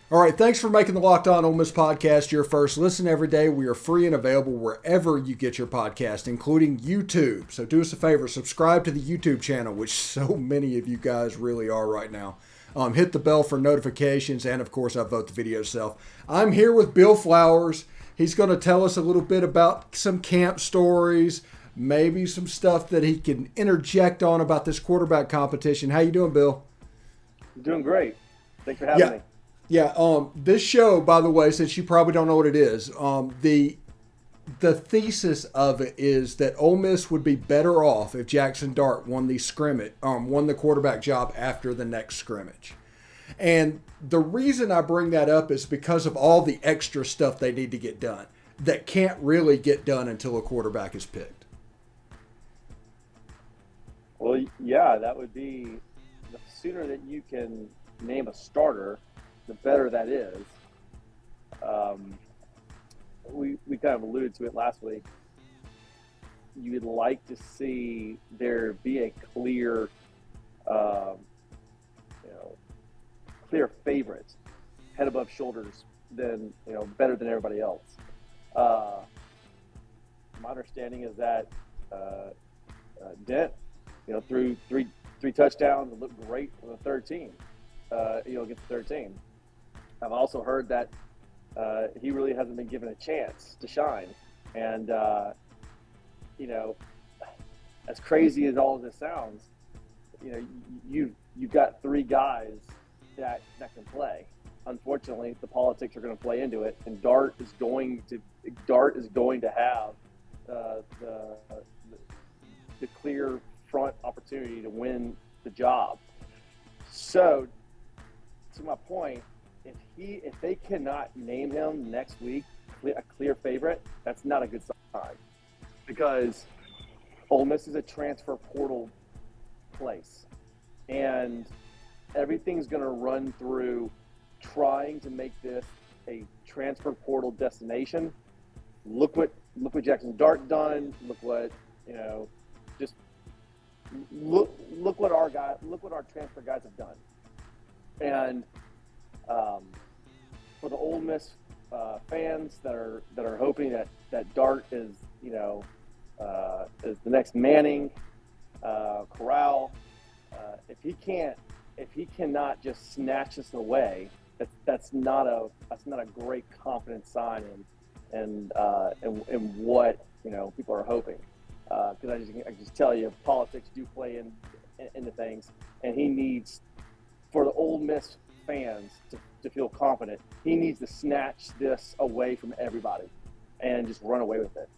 All right, thanks for making the Locked On Ole Miss podcast your first listen every day. We are free and available wherever you get your podcast, including YouTube. So do us a favor, subscribe to the YouTube channel, which so many of you guys really are right now. Hit the bell for notifications, and of course, upvote the video yourself. I'm here with Bill Flowers. He's going to tell us a little bit about some camp stories, maybe some stuff that he can interject on about this quarterback competition. How you doing, Bill? I'm doing great. Thanks for having me. Yeah, this show, by the way, since you probably don't know what it is, the thesis of it is that Ole Miss would be better off if Jackson Dart won the quarterback job after the next scrimmage. And the reason I bring that up is because of all the extra stuff they need to get done that can't really get done until a quarterback is picked. Well, yeah, that would be the sooner that you can name a starter, the better that is. We kind of alluded to it last week. You would like to see there be a clear, clear favorite, head above shoulders, than better than everybody else. My understanding is that Dent, threw three touchdowns and looked great with the third team. Against the third team. I've also heard that he really hasn't been given a chance to shine. And, as crazy as all of this sounds, you've got three guys that can play. Unfortunately, the politics are going to play into it, and Dart is going to have the clear front opportunity to win the job. So, to my point, if they cannot name him next week a clear favorite, that's not a good sign, because Ole Miss is a transfer portal place, and everything's going to run through trying to make this a transfer portal destination. Look what Jackson Dart done. Look what just look what our transfer guys have done. And for the Ole Miss fans that are hoping that Dart is the next Manning, Corral, if he cannot just snatch us away, that's not a great confidence sign in what people are hoping. Because I just tell you, politics do play into things, and he needs, for the Ole Miss fans to feel confident, he needs to snatch this away from everybody and just run away with it.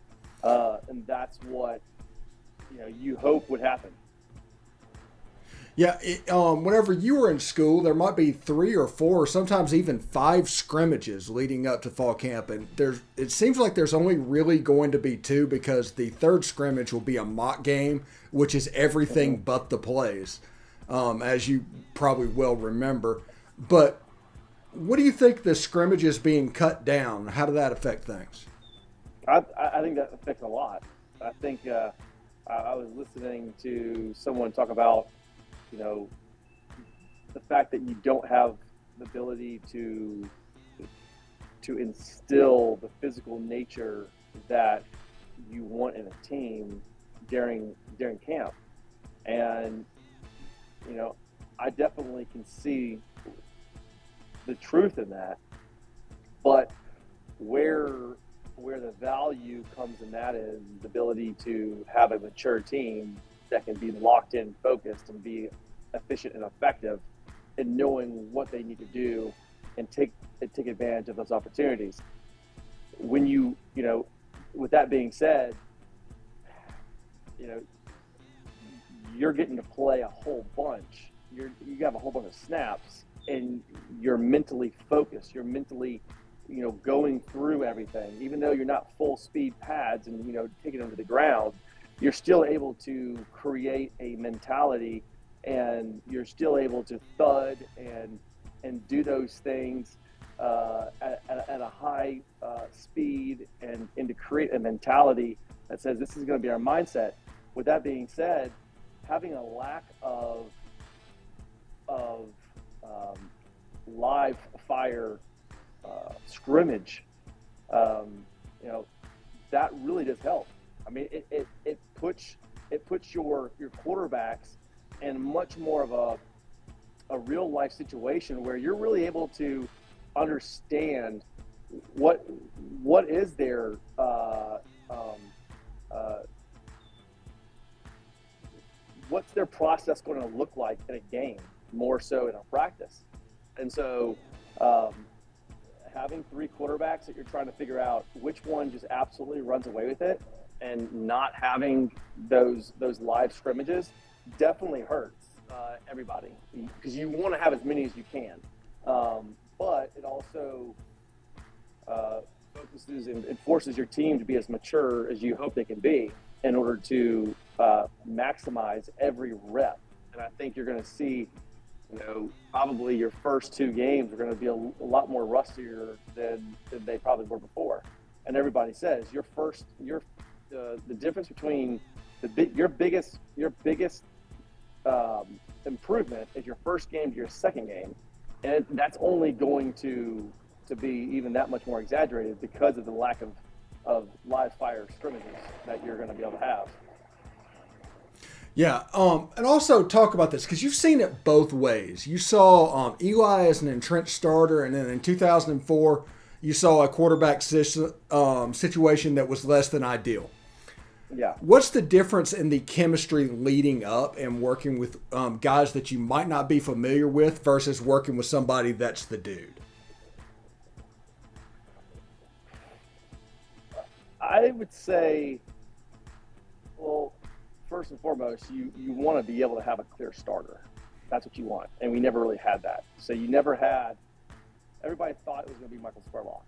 And that's what you hope would happen. Yeah, whenever you were in school, there might be 3 or 4, or sometimes even 5 scrimmages leading up to fall camp, and it seems like there's only really going to be 2, because the third scrimmage will be a mock game, which is everything but the plays, as you probably well remember. But what do you think the scrimmages being cut down, how did that affect things? I think that affects a lot. I think I was listening to someone talk about the fact that you don't have the ability to instill the physical nature that you want in a team during camp. And I definitely can see the truth in that, but where the value comes in that is the ability to have a mature team that can be locked in, focused, and be efficient and effective in knowing what they need to do and take advantage of those opportunities. When with that being said, you're getting to play a whole bunch. You have a whole bunch of snaps, and you're mentally focused. You're mentally, going through everything. Even though you're not full speed pads and taking them to the ground, you're still able to create a mentality, and you're still able to thud and do those things at a high speed and to create a mentality that says this is going to be our mindset. With that being said, having a lack of live fire scrimmage, that really does help. I mean, it puts your quarterbacks in much more of a real life situation where you're really able to understand what is their what's their process going to look like in a game, more so in a practice. And so having three quarterbacks that you're trying to figure out which one just absolutely runs away with it, and not having those live scrimmages definitely hurts everybody, because you want to have as many as you can. But it also focuses and forces your team to be as mature as you hope they can be in order to maximize every rep. And I think you're going to see, probably your first two games are going to be a lot more rustier than they probably were before. And everybody says the difference between your biggest improvement is your first game to your second game, and that's only going to be even that much more exaggerated because of the lack of live fire scrimmages that you're going to be able to have. Yeah, and also talk about this, because you've seen it both ways. You saw Eli as an entrenched starter, and then in 2004, you saw a quarterback situation that was less than ideal. Yeah. What's the difference in the chemistry leading up and working with guys that you might not be familiar with versus working with somebody that's the dude? I would say, well, first and foremost, you want to be able to have a clear starter. That's what you want. And we never really had that. So you never had – everybody thought it was going to be Michael Spurlock.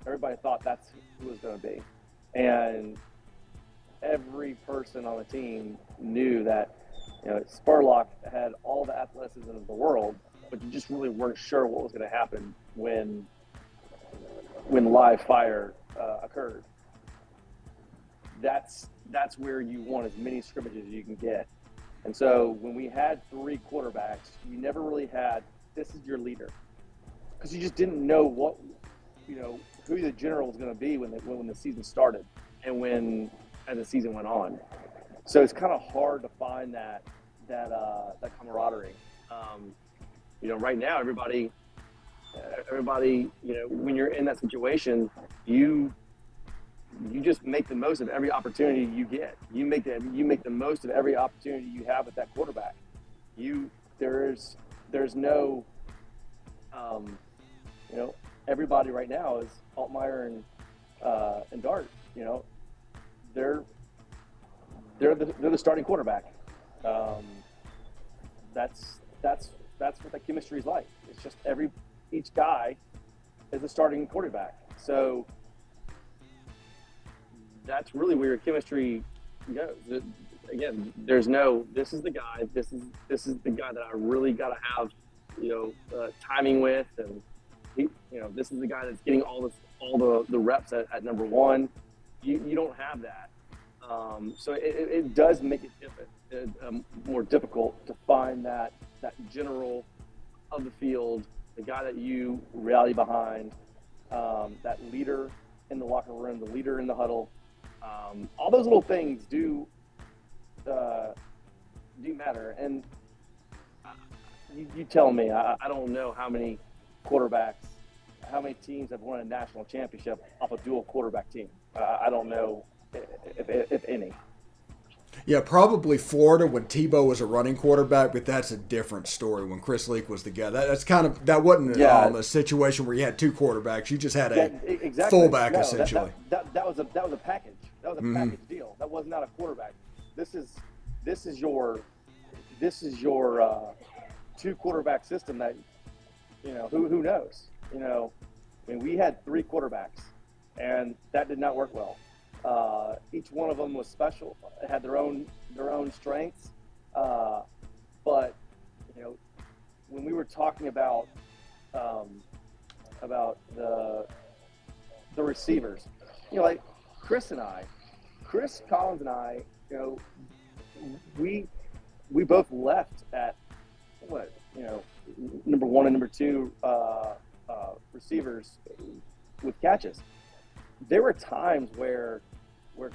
Everybody thought that's who it was going to be. And every person on the team knew that, Spurlock had all the athleticism in the world, but you just really weren't sure what was going to happen when live fire occurred. That's where you want as many scrimmages as you can get. And so when we had three quarterbacks, you never really had, this is your leader, because you just didn't know what, who the general was going to be when the season started and as the season went on. So it's kind of hard to find that camaraderie. Right now, everybody, when you're in that situation, you just make the most of every opportunity you get. You make the most of every opportunity you have with that quarterback. There's no, everybody right now is Altmaier and Dart. They're the starting quarterback. That's what that chemistry is like. It's just each guy is a starting quarterback. So that's really where your chemistry goes. Again, there's no, this is the guy, this is the guy that I really got to have, timing with, and this is the guy that's getting all the reps at number one. You don't have that. So it does make it more difficult to find that general of the field, the guy that you rally behind, that leader in the locker room, the leader in the huddle. All those little things do matter. And you tell me, I don't know how many teams have won a national championship off a dual quarterback team. I don't know if any. Yeah, probably Florida when Tebow was a running quarterback, but that's a different story when Chris Leak was the guy. That wasn't a situation where you had two quarterbacks. You just had a fullback essentially. That was a package. That was a package deal. That was not a quarterback. This is your two quarterback system that who knows. We had three quarterbacks, and that did not work well. Each one of them was special. It had their own strengths. But when we were talking about the receivers, like Chris Collins and I, we both left at number one and number two receivers with catches. There were times where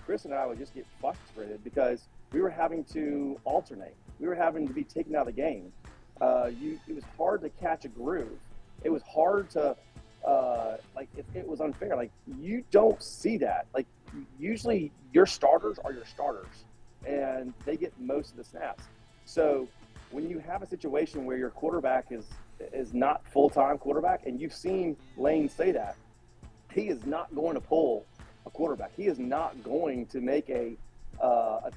Chris and I would just get frustrated because we were having to alternate. We were having to be taken out of the game. It was hard to catch a groove. It was hard to, it was unfair. Like, you don't see that. Like, usually your starters are your starters, and they get most of the snaps. So when you have a situation where your quarterback is not full-time quarterback, and you've seen Lane say that, he is not going to pull a quarterback. He is not going to make a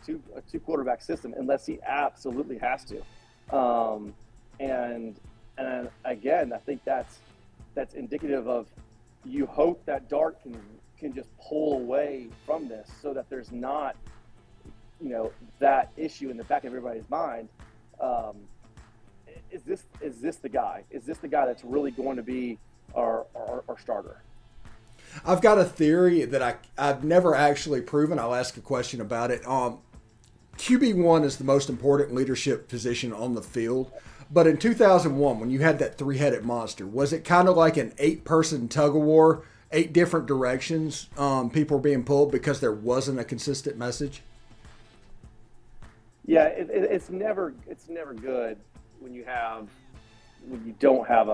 two quarterback system unless he absolutely has to. And again, I think that's indicative of, you hope that Dart can just pull away from this so that there's not, that issue in the back of everybody's mind. Is this the guy? Is this the guy that's really going to be our starter? I've got a theory that I've never actually proven. I'll ask a question about it. QB1 is the most important leadership position on the field. But in 2001, when you had that three-headed monster, was it kind of like an 8-person tug-of-war, 8 different directions people were being pulled because there wasn't a consistent message? Yeah, it's never good when you don't have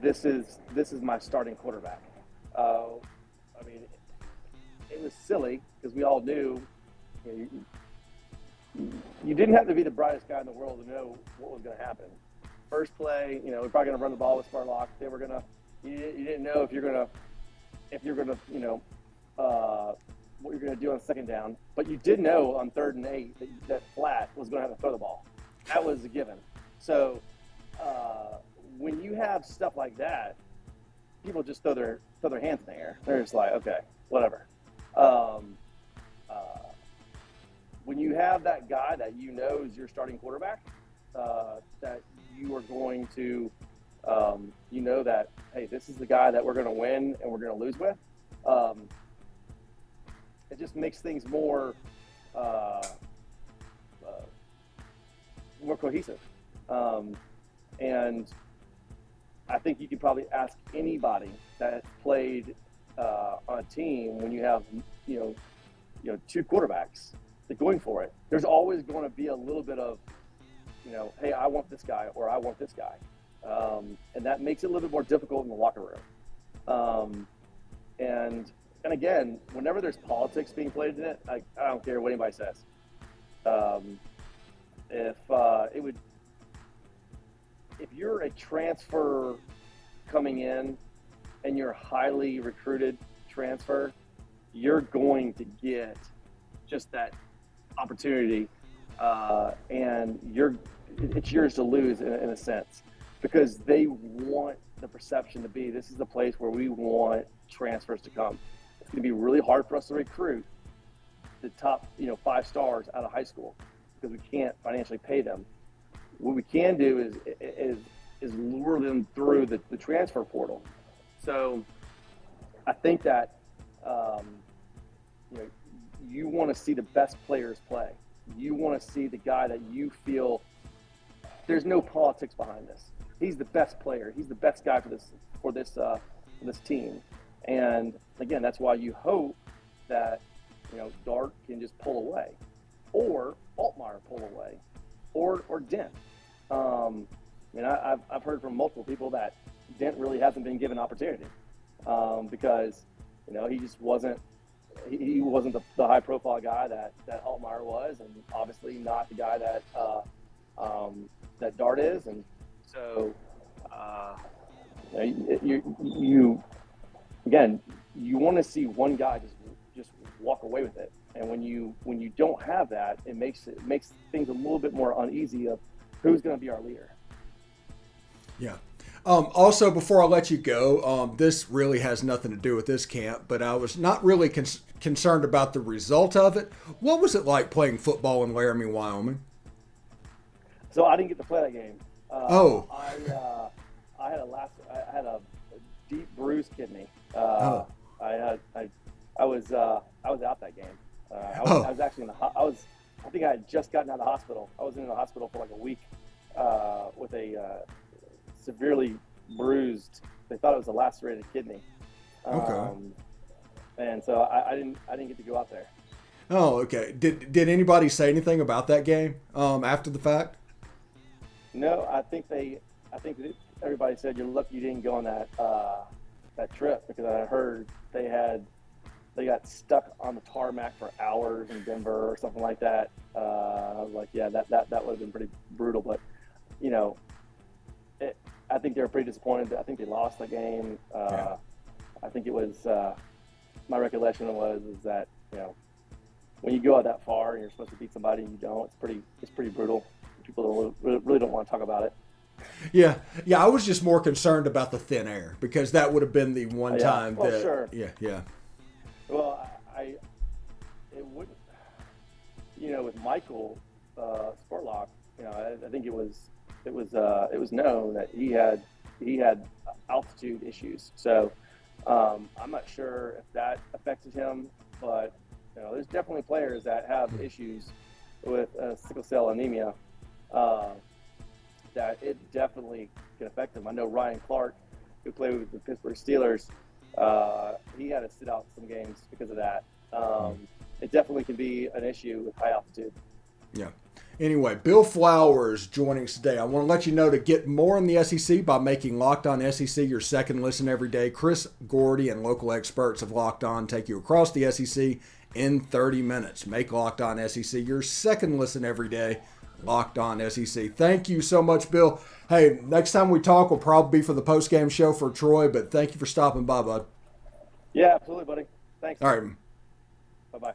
this is my starting quarterback. I mean, it was silly because we all knew you didn't have to be the brightest guy in the world to know what was going to happen. First play, we're probably going to run the ball with Sparlock. They were going to. You didn't know if you're going to, what you're going to do on second down, but you did know on 3rd and 8 that Flat was going to have to throw the ball. That was a given. So when you have stuff like that, people just throw their hands in the air. They're just like, okay, whatever. When you have that guy that is your starting quarterback, that you are going to, that, hey, this is the guy that we're going to win and we're going to lose with, it just makes things more cohesive. And I think you could probably ask anybody that has played on a team when you have, 2 quarterbacks that are going for it. There's always going to be a little bit of, hey, I want this guy or I want this guy. And that makes it a little bit more difficult in the locker room. And again, whenever there's politics being played in it, I don't care what anybody says. If you're a transfer coming in and you're a highly recruited transfer, you're going to get just that opportunity, and it's yours to lose in a sense, because they want the perception to be, this is the place where we want transfers to come. It's going to be really hard for us to recruit the top 5 stars out of high school because we can't financially pay them. What we can do is lure them through the transfer portal. So I think that you want to see the best players play. You want to see the guy that you feel there's no politics behind this. He's the best player. He's the best guy for this team. And again, that's why you hope that Dart can just pull away, or Altmaier pull away, or Dent. I've heard from multiple people that Dent really hasn't been given opportunity because he just wasn't. He wasn't the high profile guy that Altmaier was, and obviously not the guy that that Dart is. And so you want to see one guy just walk away with it. And when you don't have that, it makes things a little bit more uneasy of who's going to be our leader. Yeah. Also, before I let you go, this really has nothing to do with this camp, but I was not really concerned about the result of it. What was it like playing football in Laramie, Wyoming? So I didn't get to play that game. I had a deep bruised kidney. I was out that game. I was actually I think I had just gotten out of the hospital. I was in the hospital for like a week with a severely bruised. They thought it was a lacerated kidney. Okay. And so I didn't get to go out there. Oh, okay. Did anybody say anything about that game after the fact? No, I think everybody said you're lucky you didn't go on that trip, because I heard they got stuck on the tarmac for hours in Denver or something like that. I was like, yeah, that would have been pretty brutal. But I think they were pretty disappointed. I think they lost the game. Yeah. I think it was my recollection is that when you go out that far and you're supposed to beat somebody and you don't, it's pretty brutal. People really don't want to talk about it. Yeah. I was just more concerned about the thin air, because that would have been the one time that. Sure. Yeah. Well, it wouldn't. With Michael Sportlock, I think it was known that he had altitude issues. So I'm not sure if that affected him, but there's definitely players that have issues with sickle cell anemia that it definitely can affect them. I know Ryan Clark, who played with the Pittsburgh Steelers, he had to sit out some games because of that. It definitely can be an issue with high altitude. Yeah. Anyway, Bill Flowers joining us today. I want to let you know to get more in the SEC by making Locked On SEC your second listen every day. Chris Gordy and local experts of Locked On take you across the SEC in 30 minutes. Make Locked On SEC your second listen every day. Locked On SEC. Thank you so much, Bill. Hey, next time we talk will probably be for the post-game show for Troy, but thank you for stopping by, bud. Yeah, absolutely, buddy. Thanks. All right. Bye-bye.